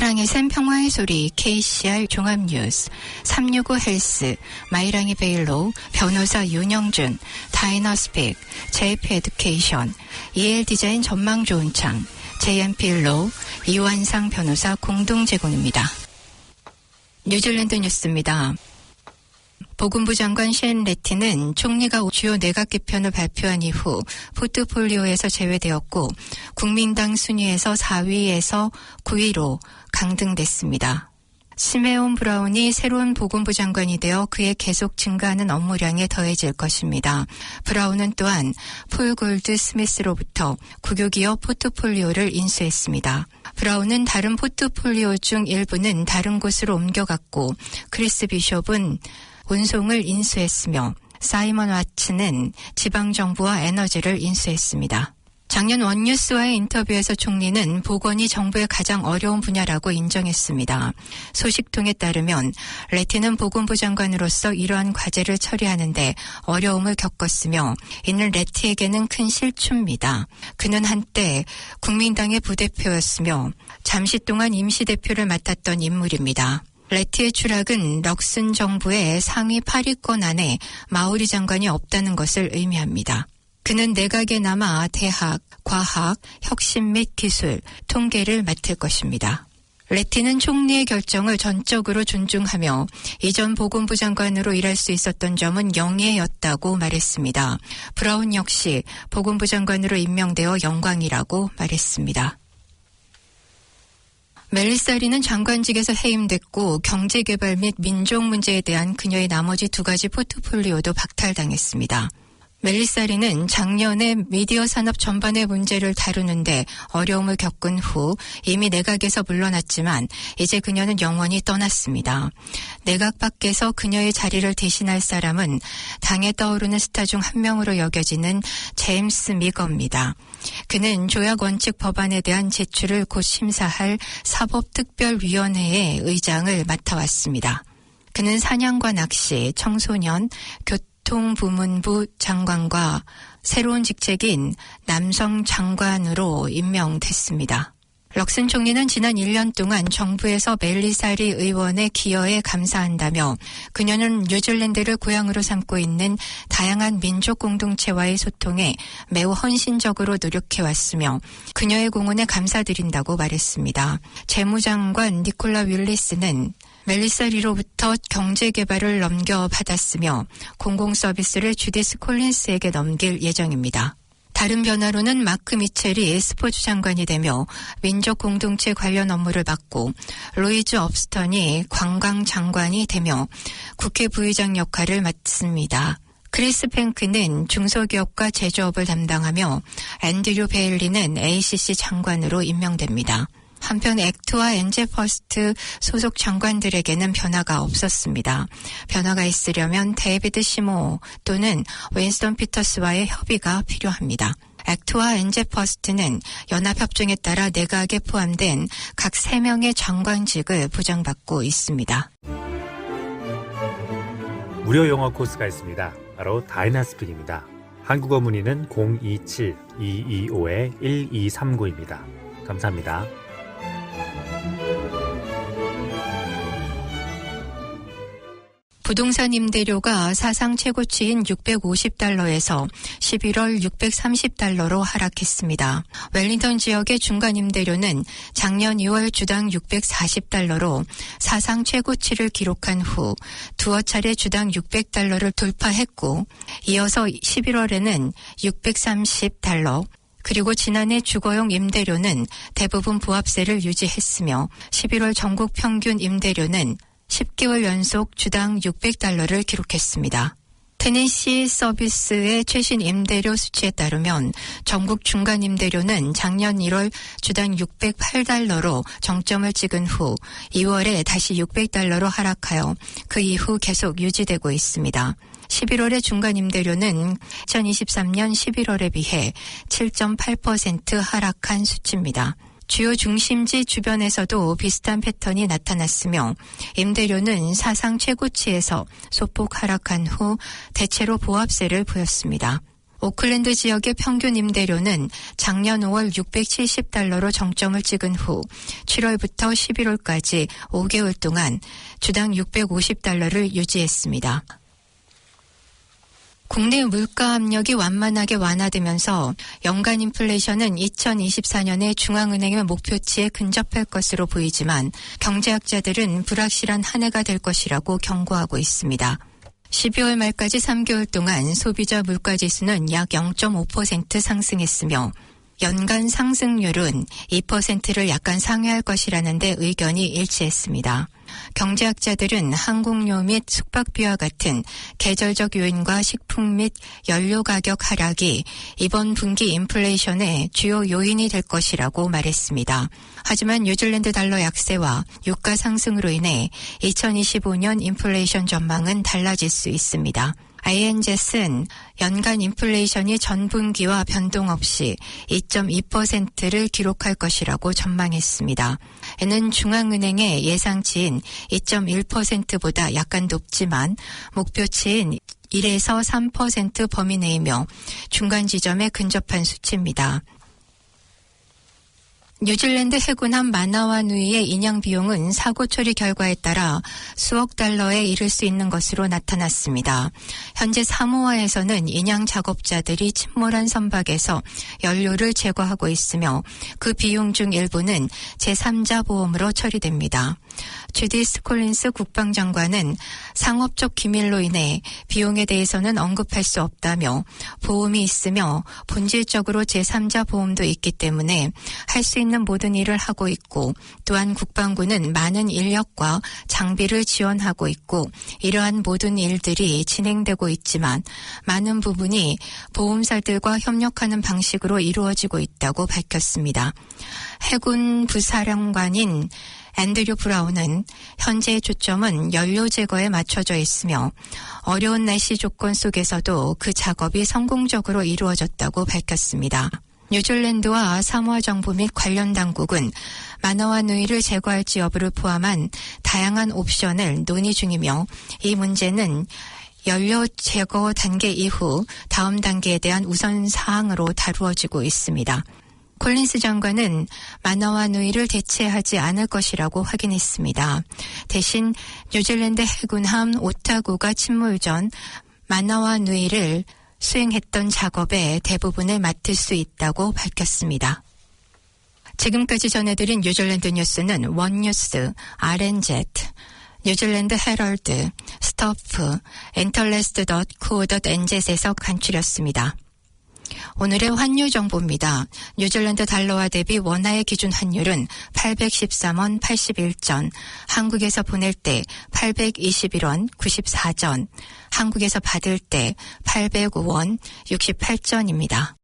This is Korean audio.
사랑의 샘 평화의 소리 KCR 종합뉴스 365 헬스 마이랑이 베일로 변호사 윤영준 다이너스픽 JP 에듀케이션 EL 디자인 전망 좋은 창 JMP로 이완상 변호사 공동 제공입니다. 뉴질랜드 뉴스입니다. 보건부 장관 셴 레티는 총리가 주요 내각 개편을 발표한 이후 포트폴리오에서 제외되었고 국민당 순위에서 4위에서 9위로 강등됐습니다. 시메온 브라운이 새로운 보건부 장관이 되어 그의 계속 증가하는 업무량에 더해질 것입니다. 브라운은 또한 폴 골드 스미스로부터 국유기업 포트폴리오를 인수했습니다. 브라운은 다른 포트폴리오 중 일부는 다른 곳으로 옮겨갔고 크리스 비숍은 운송을 인수했으며 사이먼 와츠는 지방정부와 에너지를 인수했습니다. 작년 원뉴스와의 인터뷰에서 총리는 보건이 정부의 가장 어려운 분야라고 인정했습니다. 소식통에 따르면 레티는 보건부 장관으로서 이러한 과제를 처리하는데 어려움을 겪었으며 이는 레티에게는 큰 실추입니다. 그는 한때 국민당의 부대표였으며 잠시 동안 임시대표를 맡았던 인물입니다. 레티의 추락은 럭슨 정부의 상위 8위권 안에 마오리 장관이 없다는 것을 의미합니다. 그는 내각에 남아 대학, 과학, 혁신 및 기술, 통계를 맡을 것입니다. 레티는 총리의 결정을 전적으로 존중하며 이전 보건부 장관으로 일할 수 있었던 점은 영예였다고 말했습니다. 브라운 역시 보건부 장관으로 임명되어 영광이라고 말했습니다. 멜리사 리는 장관직에서 해임됐고 경제개발 및 민족 문제에 대한 그녀의 나머지 2가지 포트폴리오도 박탈당했습니다. 멜리사 리는 작년에 미디어 산업 전반의 문제를 다루는데 어려움을 겪은 후 이미 내각에서 물러났지만 이제 그녀는 영원히 떠났습니다. 내각 밖에서 그녀의 자리를 대신할 사람은 당에 떠오르는 스타 중 한 명으로 여겨지는 제임스 미거입니다. 그는 조약 원칙 법안에 대한 제출을 곧 심사할 사법특별위원회의 의장을 맡아왔습니다. 그는 사냥과 낚시, 청소년, 교통부문부 장관과 새로운 직책인 남성 장관으로 임명됐습니다. 럭슨 총리는 지난 1년 동안 정부에서 멜리사 리 의원의 기여에 감사한다며 그녀는 뉴질랜드를 고향으로 삼고 있는 다양한 민족 공동체와의 소통에 매우 헌신적으로 노력해왔으며 그녀의 공헌에 감사드린다고 말했습니다. 재무장관 니콜라 윌리스는 멜리사 리로부터 경제개발을 넘겨받았으며 공공서비스를 주디스 콜린스에게 넘길 예정입니다. 다른 변화로는 마크 미첼이 스포츠 장관이 되며 민족 공동체 관련 업무를 맡고 로이즈 업스턴이 관광 장관이 되며 국회 부의장 역할을 맡습니다. 크리스 팽크는 중소기업과 제조업을 담당하며 앤드류 베일리는 ACC 장관으로 임명됩니다. 한편 액트와 엔젤퍼스트 소속 장관들에게는 변화가 없었습니다. 변화가 있으려면 데이비드 시모 또는 윈스턴 피터스와의 협의가 필요합니다. 액트와 엔젤퍼스트는 연합협정에 따라 내각에 포함된 각 3명의 장관직을 부정받고 있습니다. 무료 영어 코스가 있습니다. 바로 다이나스픽입니다. 한국어 문의는 027-225-1239입니다. 감사합니다. 부동산 임대료가 사상 최고치인 $650에서 11월 $630로 하락했습니다. 웰링턴 지역의 중간 임대료는 작년 2월 주당 $640로 사상 최고치를 기록한 후 두어 차례 주당 $600를 돌파했고 이어서 11월에는 $630, 그리고 지난해 주거용 임대료는 대부분 부합세를 유지했으며 11월 전국 평균 임대료는 10개월 연속 주당 $600를 기록했습니다. 테네시 서비스의 최신 임대료 수치에 따르면 전국 중간 임대료는 작년 1월 주당 $608로 정점을 찍은 후 2월에 다시 $600로 하락하여 그 이후 계속 유지되고 있습니다. 11월의 중간 임대료는 2023년 11월에 비해 7.8% 하락한 수치입니다. 주요 중심지 주변에서도 비슷한 패턴이 나타났으며 임대료는 사상 최고치에서 소폭 하락한 후 대체로 보합세를 보였습니다. 오클랜드 지역의 평균 임대료는 작년 5월 $670로 정점을 찍은 후 7월부터 11월까지 5개월 동안 주당 $650를 유지했습니다. 국내 물가 압력이 완만하게 완화되면서 연간 인플레이션은 2024년에 중앙은행의 목표치에 근접할 것으로 보이지만 경제학자들은 불확실한 한 해가 될 것이라고 경고하고 있습니다. 12월 말까지 3개월 동안 소비자 물가지수는 약 0.5% 상승했으며 연간 상승률은 2%를 약간 상회할 것이라는 데 의견이 일치했습니다. 경제학자들은 항공료 및 숙박비와 같은 계절적 요인과 식품 및 연료 가격 하락이 이번 분기 인플레이션의 주요 요인이 될 것이라고 말했습니다. 하지만 뉴질랜드 달러 약세와 유가 상승으로 인해 2025년 인플레이션 전망은 달라질 수 있습니다. INZ는 연간 인플레이션이 전분기와 변동 없이 2.2%를 기록할 것이라고 전망했습니다. 이는 중앙은행의 예상치인 2.1%보다 약간 높지만 목표치인 1에서 3% 범위 내이며 중간 지점에 근접한 수치입니다. 뉴질랜드 해군함 마나와누이의 인양 비용은 사고 처리 결과에 따라 수억 달러에 이를 수 있는 것으로 나타났습니다. 현재 사모아에서는 인양 작업자들이 침몰한 선박에서 연료를 제거하고 있으며 그 비용 중 일부는 제3자 보험으로 처리됩니다. 주디스 콜린스 국방장관은 상업적 기밀로 인해 비용에 대해서는 언급할 수 없다며 보험이 있으며 본질적으로 제3자 보험도 있기 때문에 할 수 있는 모든 일을 하고 있고 또한 국방부는 많은 인력과 장비를 지원하고 있고 이러한 모든 일들이 진행되고 있지만 많은 부분이 보험사들과 협력하는 방식으로 이루어지고 있다고 밝혔습니다. 해군 부사령관인 앤드류 브라운은 현재의 초점은 연료 제거에 맞춰져 있으며 어려운 날씨 조건 속에서도 그 작업이 성공적으로 이루어졌다고 밝혔습니다. 뉴질랜드와 사모아 정부 및 관련 당국은 마나와누이를 제거할지 여부를 포함한 다양한 옵션을 논의 중이며 이 문제는 연료 제거 단계 이후 다음 단계에 대한 우선 사항으로 다루어지고 있습니다. 콜린스 장관은 마나와누이를 대체하지 않을 것이라고 확인했습니다. 대신 뉴질랜드 해군함 오타고가 침몰 전 마나와누이를 수행했던 작업의 대부분을 맡을 수 있다고 밝혔습니다. 지금까지 전해드린 뉴질랜드 뉴스는 원뉴스, RNZ, 뉴질랜드 헤럴드, 스토프, interlast.co.nz에서 간추렸습니다. 오늘의 환율 정보입니다. 뉴질랜드 달러와 대비 원화의 기준 환율은 813원 81전, 한국에서 보낼 때 821원 94전, 한국에서 받을 때 805원 68전입니다.